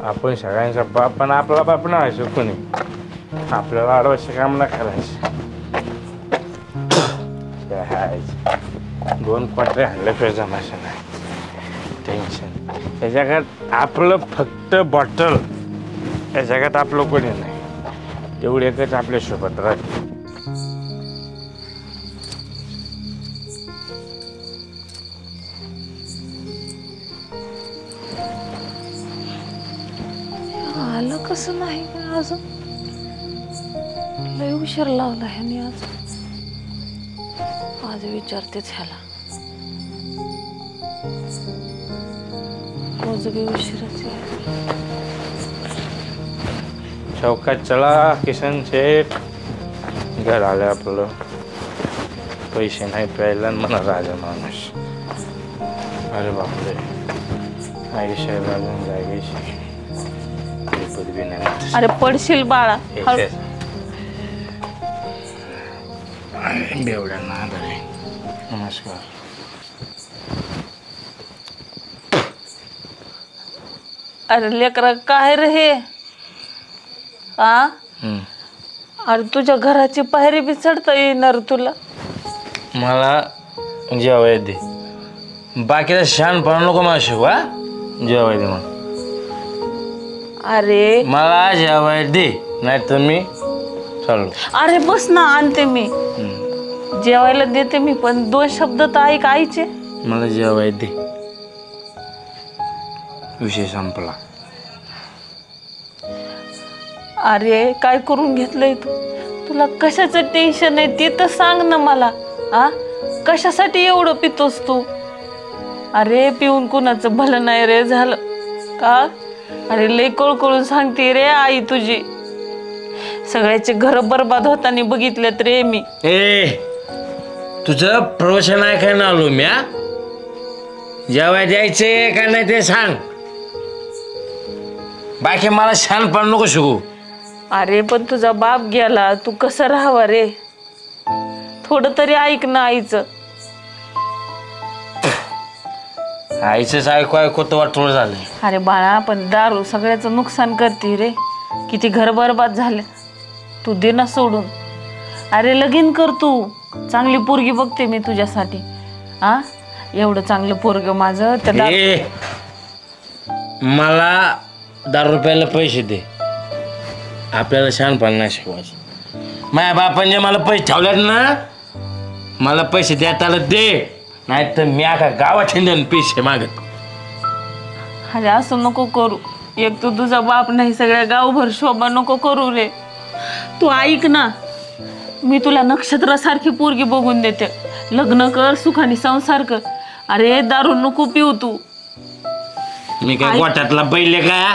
आपण सगळ्यांचा बाप पण आपला बाप ना असो कोणी आपल्याला अडवायचं काम ना करायचं. 2 क्वार्टर हल्ल्याशिवाय जमायचं नाही. टेन्शन या जगात आपलं फक्त बॉटल. या जगात आपलं कोणी नाही. तेवढी एकच आपल्यासोबत राहते. आलं कसं नाही का अजून? लय उशीर लावला ह्याने आज विचारतेच ह्याला. रोज बी उशीरच चौकात चला किशन शेठ. घर आलं आपलं. पैसे नाही प्यायला म्हणा राजा माणूस. अरे बापरे आयुष्य लागून जायची. अरे पडशील बाळा. बेवड्या नादारे. नमस्कार. अरे लेकरा काय रे हे? अरे तुझ्या घराची पायरी बी चढता येणार तुला? मला जेवाय दे. बाकीचा शहाणपणा नको मला शिकवा. जेवाय दे मग. अरे मला जेवाय दे नाही तर मी चालू. अरे बस ना आणते मी. जेवायला देते मी पण 2 शब्द तर ऐक आईचे. मला जेवाय दे. विषय संपला. अरे काय करून घेतलंय तू? तुला कशाचं टेन्शन आहे ते तर सांग ना मला. कशासाठी एवढं पितोस तू? अरे पिऊन कुणाचं भलं नाही रे झालं का? अरे लय कळकळून सांगते रे आई तुझी. सगळ्याचे घर बरबाद होताना बघितलेत रे मी. तुझं प्रवचन ऐकायला आलो मी. जेवाय द्यायचे का नाही ते सांग. बाकी मला शहाणपण नको शिकू. अरे पण तुझा बाप गेला तू कसं राहावा रे? थोडं तरी ऐक ना आईचं. आईचंच ऐकू ऐकू तर वाटोळ झालं. अरे बाळा पण दारू सगळ्याचं नुकसान करते रे. किती घर बरबाद झाले. तू दे ना सोडून. अरे लगीन कर तू. चांगली पोरगी बघते मी तुझ्यासाठी. एवढं चांगलं पोरग माझं. मला 10 रुपयाला पैसे दे. आपल्याला शहाणपण नाही शिकवायचं. माझ्या बापाने मला पैसे ठेवल्यात ना. मला पैसे द्यायला आलं दे. नाही तर मी आता गावात हिंडन पैसे मागत. अरे असं नको करू. एक तू तुझा बाप नाही सगळ्या गावभर शोभा नको करू रे. तू ऐक ना. मी तुला नक्षत्रासारखी पोरगी बघून देते. लग्न कर सुखाने संसार कर. अरे दारू नको पिऊ तू. मी काय गोठ्यातला बैल का?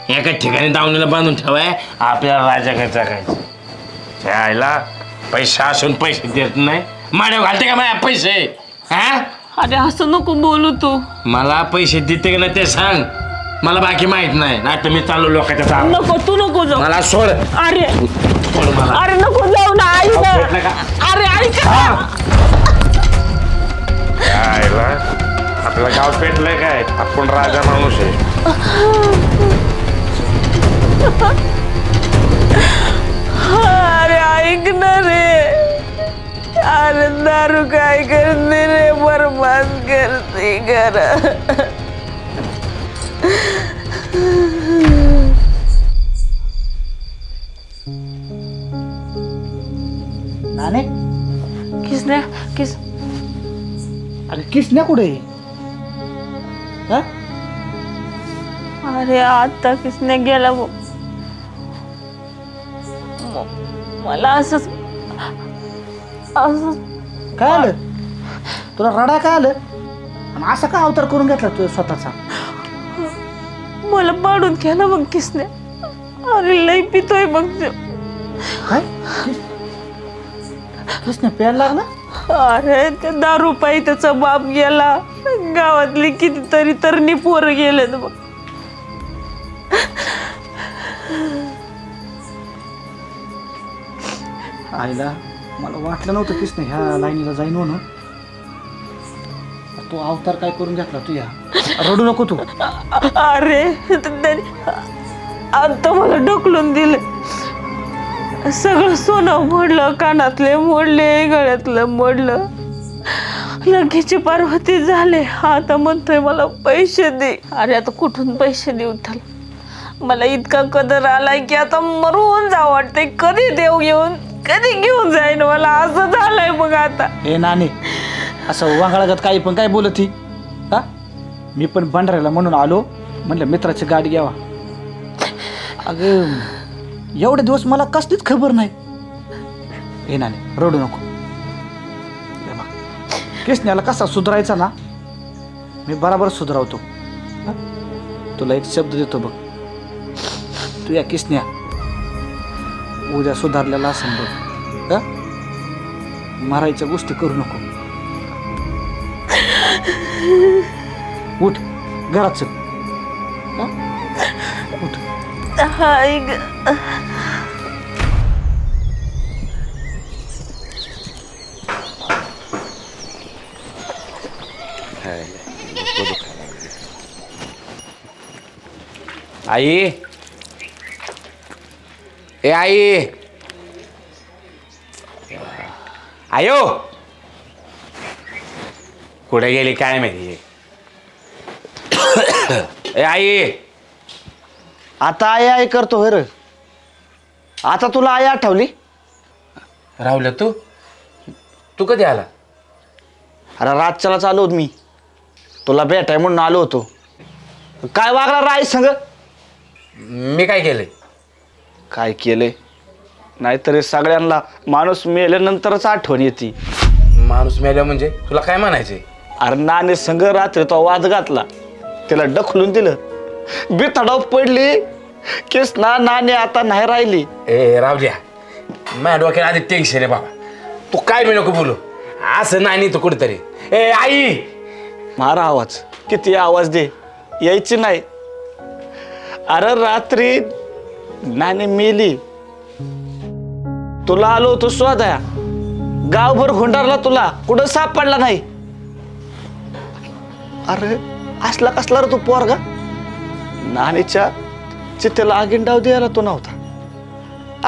एका ठिकाणी दावणीला बांधून ठेवाय आपल्याला राजाकडे जगायचं. त्याला पैसा असून पैसे देत नाही. माड्या घालते का माझ्या पैसे? अरे असं नको बोलू तू. मला पैसे देते का नाही ते सांग. मला बाकी माहित नाही. नाही तर मी चालू लोकांच्या. नको तू नको जाऊ. मला सोड. अरे सोड मला. अरे नको जाऊ ना आई. अरे ऐक. आपलं गाव पेटलंय काय? आपण राजा माणूस आहे. अरे ऐक ना रे. अरे दारू काय करते रे? बरबाद करते घर. नाने किसने किस अरे किसने कुठे? अरे आता किसने गेला वो. मला असंच काय आलं तुला? रडा काय आलं? आणि असं का अवतार करून घेतला तू स्वतःचा? मला पाडून केला मग किसने. अरे लई पितोय मग. काय किसने प्यायला लागला? अरे त्या दारू पायी त्याचा बाप गेला. गावातली कितीतरी तरणी पोरं गेलेत बघ. आईला मला वाटलं नव्हतं किसने ह्या लाईनीला जाईन म्हणून. तो अवतार काय करून घेतला तू या रडू नको तू. अरे त्यांनी आता मला ढकलून दिले, सगळं सोनं मोडलं, कानातले मोडले, गळ्यातलं मोडलं, लगेची पार्वती झाले. आता म्हणतोय मला पैसे दे. अरे आता कुठून पैसे देऊ त्याला? मला इतका कदर आलाय की आता मरून जावं वाटतंय. कधी देव घेऊन जाईन मला, असं झालंय मग आता. हे नाणे असं वांगळागत काही पण काय बोलत ही हा? मी पण भंडाऱ्याला म्हणून आलो, म्हणलं मित्राची गाडी घ्यावा. अगं एवढे दिवस मला कसलीच खबर नाही. हे नाणे रडू नको. कृष्णाला कसा सुधारायचा ना मी बराबर सुधारवतो. तुला एक शब्द देतो बघ, तू या कृष्ण्या उद्या सुधारलेला असेल बघ. मारायच्या गोष्टी करू नको. उठ घरात चल. उठ. हाय ग. आई, ए आई, आयो कुठे गेली काय माहिती. ए आई, आता आई आई करतो होय रे. आता तुला आई आठवली? राहुल्या तू कधी आला? अरे रातच्याला चालू होत मी, तुला भेटाय म्हणून आलो होतो. काय वागला राय संग? मी काय केलंय? काय केलंय? नाहीतरी सगळ्यांना माणूस मेल्यानंतरच आठवण येते. माणूस मेल्या म्हणजे तुला काय म्हणायचंय? अरे नाणे संग रात्री तो वाद घातला, त्याला ढकलून दिलं, बिथडाव पडली, केस ना नाणे आता नाही राहिली. ए रावल्या, माझ्या डोक्याला आधी टेन्शन आहे बाबा. तू काय मी नको बोलू, असं नाही तू कुठेतरी. ए आई, मारा आवाज, किती आवाज दे, यायची नाही. अरे रात्री नाणे मेली, तुला आलो होतो शोधाया, गावभर हुंडारला, तुला कुठं सापडला नाही. अरे असला कसला रे तू पोरगा? नाणीच्या चितेला आगीन डाव द्यायला तो नव्हता.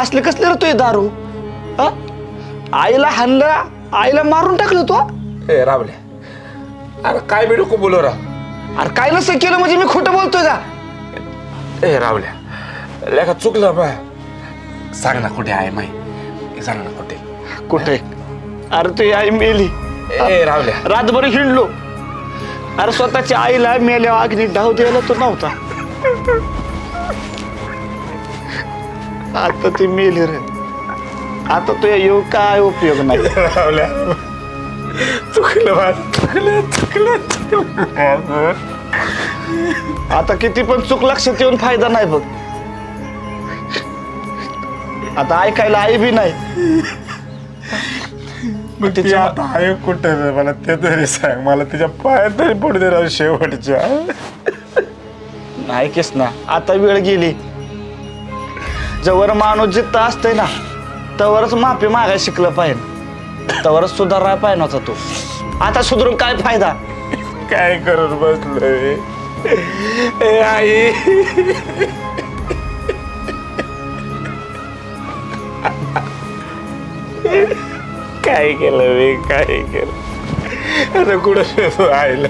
असले कसले रे तू दारू? हा? आईला हाणलं, आईला मारून टाकलं तो. ए रावल्या, अरे काय मी नको बोलू राव. अरे काय नसं केलं म्हणजे मी खोटं बोलतोय का? ए रावल्या, लेखा चुकलं बा. सांग ना कुठे आहे माही, सांग ना कुठे. कुठे? अरे तुझी आई मेली. ए रावल्या, रातभर हिंडलो. अरे स्वतःच्या आईला मेल्या अग्नी डाव द्यायला तो नव्हता. आता ती मेली रे. आता तुझ्या येऊ काय उपयोग नाही. रावल्या चुकलं बा, चुकलं. आता किती पण चूक लक्षात येऊन फायदा नाही बघ. आता ऐकायला आई बी नाही. मग तिच्या आता आहे कुठे मला ते तरी सांग. मला तिच्या पायात तरी पडू दे राव शेवटच्या. नाही केस ना, आता वेळ गेली. जवळ माणूस जिथं असतंय ना तवरच माफी मागायला शिकलं पाहिजे, तवरच सुधारायला पाहिजे नव्हता तू. आता सुधरून काय फायदा? काय करून बसलोय. ए आई, काय केलं मी, काय केलं? आता कुठं आईला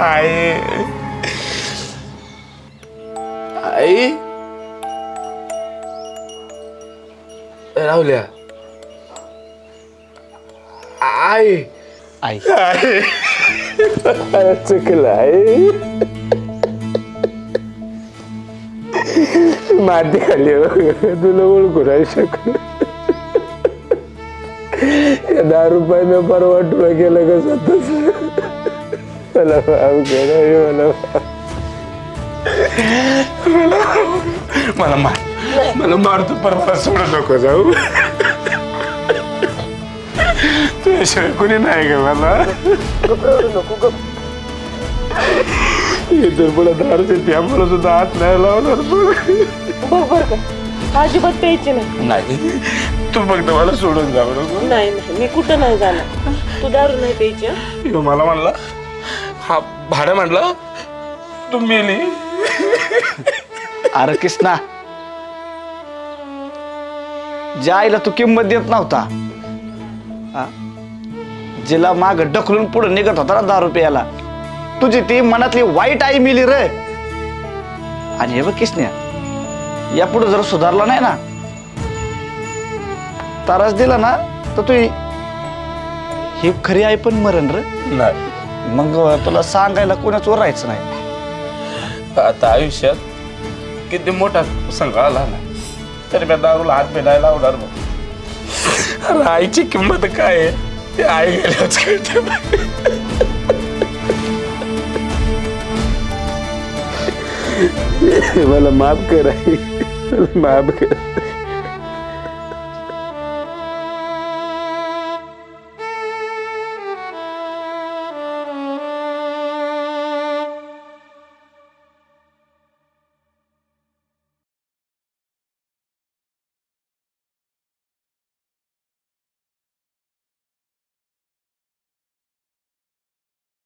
आई, आई राहुल्या, आई आई चुकलं आई. माती खाली तुला ओळखू नाही शकलो. 10 रुपयानं परवा तुला केलं का स्वतःच. मला माफ करा, मला मारतो परवा, सोडू नको जाऊ. तुझ्याशिवाय कोणी नाही ग मला. इतर पुढे दारचे त्यामुळे सुद्धा हात नाही लावणार. बरोबर का? अजिबात प्यायची नाही. तू फक्त मला सोडून जाऊ नको. नाही नाही मी कुठं नाही जाणार. तू दारू नाही प्यायची हं? ह्यो मला म्हणला हा भाडं म्हणला तू मेली. अरे कृष्णा, ज्या आईला तू किंमत देत नव्हता, हा? जिला माग ढकलून पुढे निघत होता ना दारू प्यायला, तुझी ती मनातली वाईट आई मिली रे. आणि हे बघ कृष्णा, या पुढे जर सुधारला नाही ना, तारास दिला ना, तर तू ही खरी आई पण मरण रे. नाही मग तुला सांगायला कोणाच वर राहायचं नाही. आता आयुष्यात किती मोठा प्रसंग आला ना तरी मी दारूला हात मिळायला लावणार मग. अरे आईची किंमत काय आहे ते आई गेल्याच कळते. मला माफ कर आई, माफ कर.